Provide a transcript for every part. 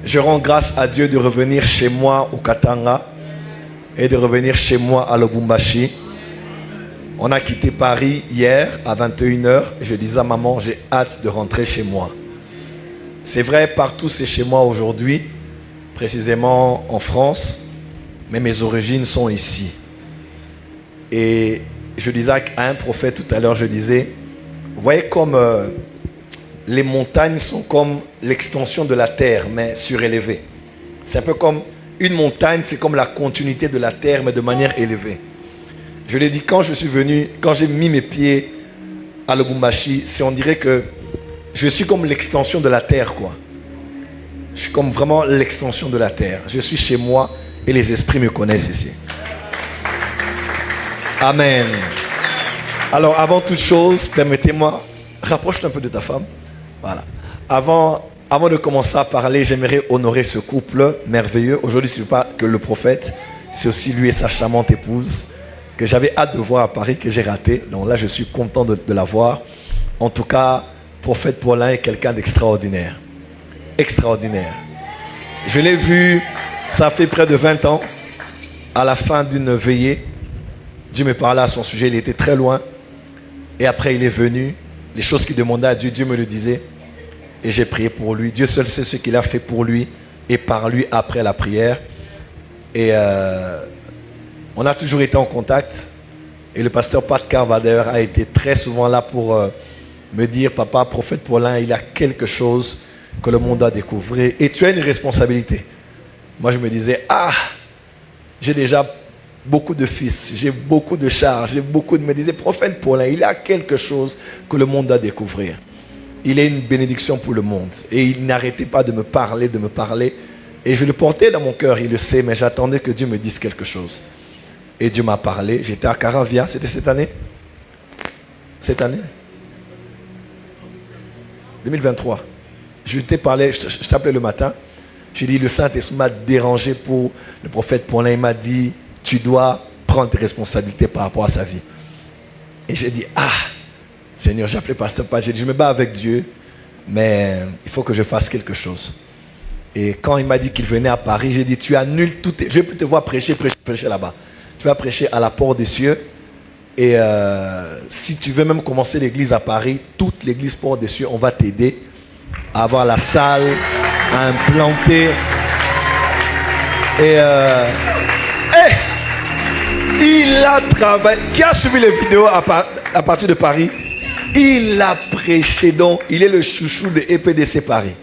Je rends grâce à Dieu de revenir chez moi au Katanga et de revenir chez moi à Lubumbashi. On a quitté Paris hier à 21h. Je disais à maman, j'ai hâte de rentrer chez moi. C'est vrai, partout c'est chez moi aujourd'hui, précisément en France, mais mes origines sont ici. Et je disais à un prophète tout à l'heure, je disais, vous voyez comme les montagnes sont comme l'extension de la terre, mais surélevée. C'est un peu comme une montagne, c'est comme la continuité de la terre, mais de manière élevée. Je l'ai dit, quand je suis venu, quand j'ai mis mes pieds à Lubumbashi, on dirait que je suis comme l'extension de la terre, quoi. Je suis comme vraiment l'extension de la terre. Je suis chez moi et les esprits me connaissent ici. Amen. Alors, avant toute chose, permettez-moi, rapproche-toi un peu de ta femme. Voilà. Avant de commencer à parler, j'aimerais honorer ce couple merveilleux. Aujourd'hui, ce n'est pas que le prophète, c'est aussi lui et sa charmante épouse que j'avais hâte de voir à Paris, que j'ai raté. Donc là, je suis content de la voir. En tout cas, prophète Paulin est quelqu'un d'extraordinaire. Extraordinaire. Je l'ai vu, ça fait près de 20 ans, à la fin d'une veillée. Dieu me parlait à son sujet, il était très loin. Et après, il est venu. Les choses qu'il demandait à Dieu, Dieu me le disait. Et j'ai prié pour lui. Dieu seul sait ce qu'il a fait pour lui et par lui après la prière. Et on a toujours été en contact. Et le pasteur Pat Carvader a été très souvent là pour me dire, papa, prophète Paulin, il a quelque chose que le monde doit découvrir. Et tu as une responsabilité. Moi, je me disais, j'ai déjà beaucoup de fils, j'ai beaucoup de charges, j'ai beaucoup de... me disait, prophète Paulin, il a quelque chose que le monde doit découvrir. Il est une bénédiction pour le monde. Et il n'arrêtait pas de me parler, de me parler. Et je le portais dans mon cœur, il le sait, mais j'attendais que Dieu me dise quelque chose. Et Dieu m'a parlé. J'étais à Caravia, c'était cette année? Cette année 2023. Je t'ai parlé, je t'appelais le matin. J'ai dit, le Saint-Esprit m'a dérangé pour le prophète Paulin. Il m'a dit, tu dois prendre tes responsabilités par rapport à sa vie. Et j'ai dit, Seigneur, j'ai appelé pasteur Pat. J'ai dit, je me bats avec Dieu, mais il faut que je fasse quelque chose. Et quand il m'a dit qu'il venait à Paris, j'ai dit, tu annules tout. Je vais te voir prêcher là-bas. Tu vas prêcher à la porte des cieux. Et si tu veux même commencer l'église à Paris, toute l'église porte des cieux, on va t'aider à avoir la salle, à implanter. Et il a travaillé. Qui a suivi les vidéos à partir de Paris? Il a prêché, donc il est le chouchou de EPDC Paris.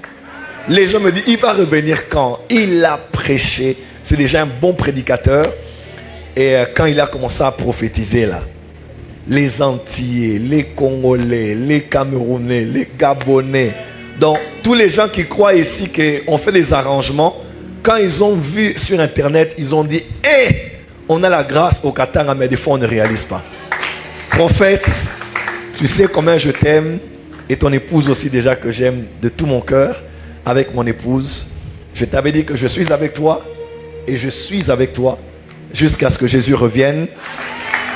Les gens me disent, il va revenir quand? Il a prêché. C'est déjà un bon prédicateur. Et quand il a commencé à prophétiser là, les Antillais, les Congolais, les Camerounais, les Gabonais, donc tous les gens qui croient ici qu'on fait des arrangements, quand ils ont vu sur internet, ils ont dit, on a la grâce au Katanga, mais des fois on ne réalise pas. Prophète, tu sais combien je t'aime, et ton épouse aussi déjà que j'aime de tout mon cœur, avec mon épouse. Je t'avais dit que je suis avec toi, et je suis avec toi, jusqu'à ce que Jésus revienne.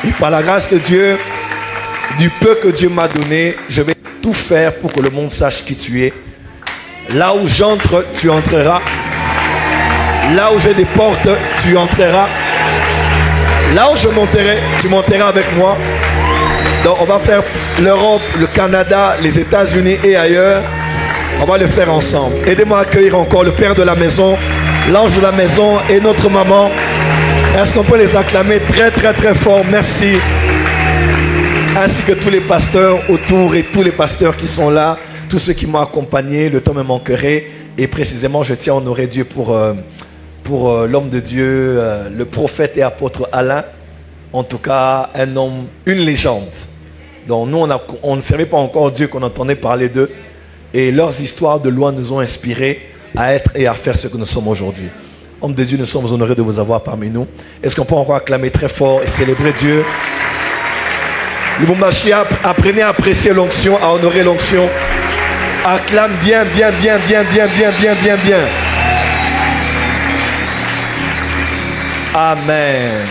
Et par la grâce de Dieu, du peu que Dieu m'a donné, je vais tout faire pour que le monde sache qui tu es. Là où j'entre, tu entreras. Là où j'ai des portes, tu entreras. Là où je monterai, tu monteras avec moi. Donc on va faire l'Europe, le Canada, les États-Unis et ailleurs. On va le faire ensemble. Aidez-moi à accueillir encore le père de la maison, l'ange de la maison et notre maman. Est-ce qu'on peut les acclamer très très très fort? Merci. Ainsi que tous les pasteurs autour et tous les pasteurs qui sont là, tous ceux qui m'ont accompagné, le temps me manquerait. Et précisément, je tiens à honorer Dieu pour l'homme de Dieu, le prophète et apôtre Alain. En tout cas, un homme, une légende. Donc nous, on ne savait pas encore Dieu qu'on entendait parler d'eux. Et leurs histoires de loin nous ont inspirés à être et à faire ce que nous sommes aujourd'hui. Hommes de Dieu, nous sommes honorés de vous avoir parmi nous. Est-ce qu'on peut encore acclamer très fort et célébrer Dieu? Lubumbashi, apprenez à apprécier l'onction, à honorer l'onction. Acclame bien, bien, bien, bien, bien, bien, bien, bien, bien. Amen.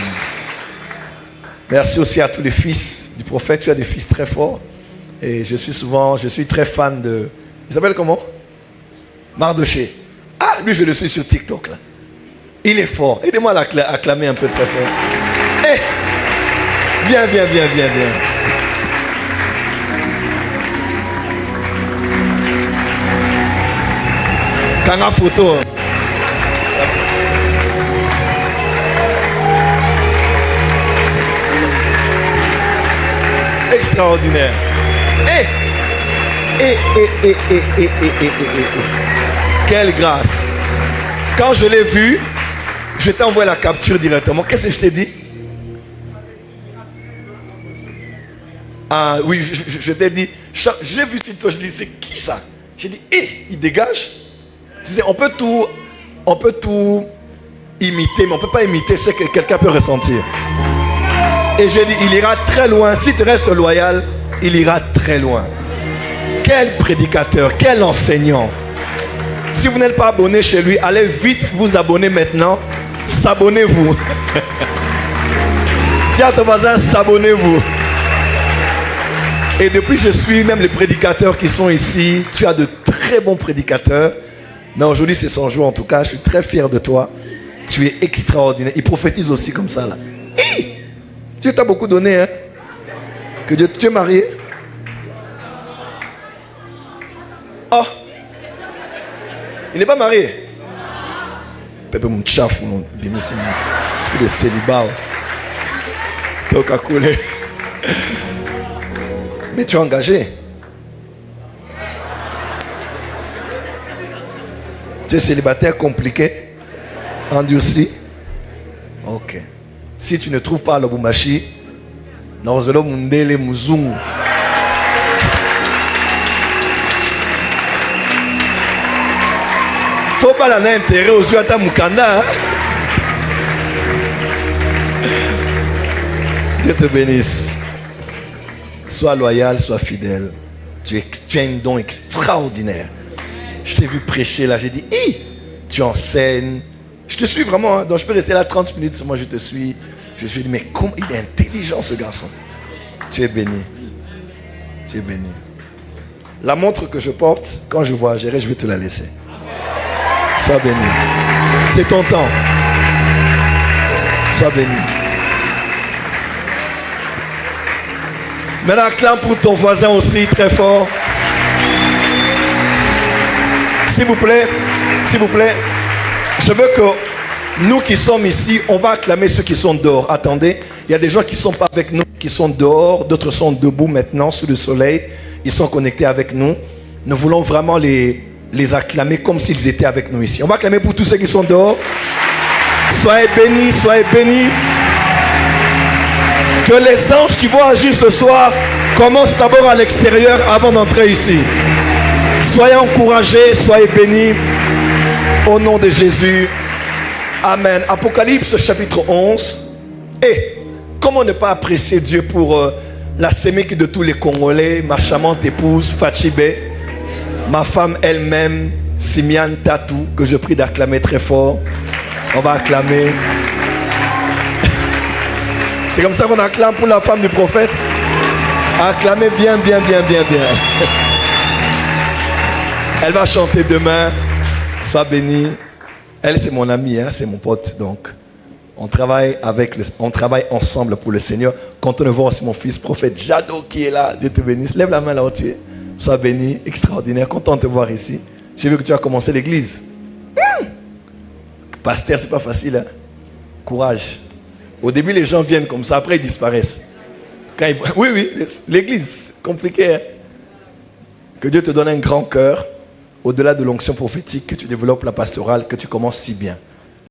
Merci aussi à tous les fils du prophète. Tu as des fils très forts. Et je suis très fan de... Il s'appelle comment? Mardoché. Ah, lui, je le suis sur TikTok, là. Il est fort. Aidez-moi à acclamer un peu très fort. Eh, viens. Kanga photo. Extraordinaire. Quelle grâce. Quand je l'ai vu, je t'ai envoyé la capture directement. Qu'est-ce que je t'ai dit? Ah oui, je t'ai dit, j'ai vu sur toi, je dis, c'est qui ça? J'ai dit, il dégage. Tu sais, on peut tout imiter, mais on ne peut pas imiter ce que quelqu'un peut ressentir. Et j'ai dit, il ira très loin. Si tu restes loyal, il ira très loin. Quel prédicateur, quel enseignant. Si vous n'êtes pas abonné chez lui, allez vite vous abonner maintenant. S'abonnez-vous. Dis à ton voisin, s'abonnez-vous. Et depuis, je suis même les prédicateurs qui sont ici. Tu as de très bons prédicateurs. Mais aujourd'hui, c'est son jour en tout cas. Je suis très fier de toi. Tu es extraordinaire. Il prophétise aussi comme ça là. Dieu t'a beaucoup donné, hein? Que Dieu, tu es marié? Oh! Il n'est pas marié? Pepe mon tchaf, mon démission, esprit de célibat. Toka coulé. Mais tu es engagé. Tu es célibataire compliqué? Endurci? Ok. Si tu ne trouves pas le Boumachi, Naozolo Mundele Muzungu. Faut pas l'en intérêt aux yeux à ta Mukanda. Dieu te bénisse. Sois loyal, sois fidèle. Tu as un don extraordinaire. Je t'ai vu prêcher là, j'ai dit, tu enseignes. Je te suis vraiment, hein. Donc je peux rester là 30 minutes, moi je te suis. Je me suis dit, mais comment il est intelligent ce garçon. Tu es béni. Tu es béni. La montre que je porte, quand je vois gérer, je vais te la laisser. Sois béni. C'est ton temps. Sois béni. Maintenant, acclame pour ton voisin aussi, très fort. S'il vous plaît, s'il vous plaît. Je veux que nous qui sommes ici, on va acclamer ceux qui sont dehors. Attendez, il y a des gens qui ne sont pas avec nous, qui sont dehors. D'autres sont debout maintenant sous le soleil. Ils sont connectés avec nous. Nous voulons vraiment les acclamer comme s'ils étaient avec nous ici. On va acclamer pour tous ceux qui sont dehors. Soyez bénis, soyez bénis. Que les anges qui vont agir ce soir commencent d'abord à l'extérieur avant d'entrer ici. Soyez encouragés, soyez bénis. Au nom de Jésus. Amen. Apocalypse chapitre 11. Et comment ne pas apprécier Dieu pour la sémique de tous les Congolais, ma charmante épouse Fatshibé, ma femme elle-même, Simian Tatou, que je prie d'acclamer très fort. On va acclamer. C'est comme ça qu'on acclame pour la femme du prophète. Acclamez bien. Elle va chanter demain. Sois béni. Elle, c'est mon amie, hein, c'est mon pote. Donc, on travaille ensemble pour le Seigneur. Quand on le voit, c'est mon fils prophète Jado qui est là. Dieu te bénisse. Lève la main là où tu es. Sois béni, extraordinaire. Content de te voir ici. J'ai vu que tu as commencé l'église. Pasteur, c'est pas facile. Hein? Courage. Au début, les gens viennent comme ça. Après, ils disparaissent. Quand ils... Oui, l'église, compliqué. Hein? Que Dieu te donne un grand cœur. Au-delà de l'onction prophétique, que tu développes la pastorale, que tu commences si bien.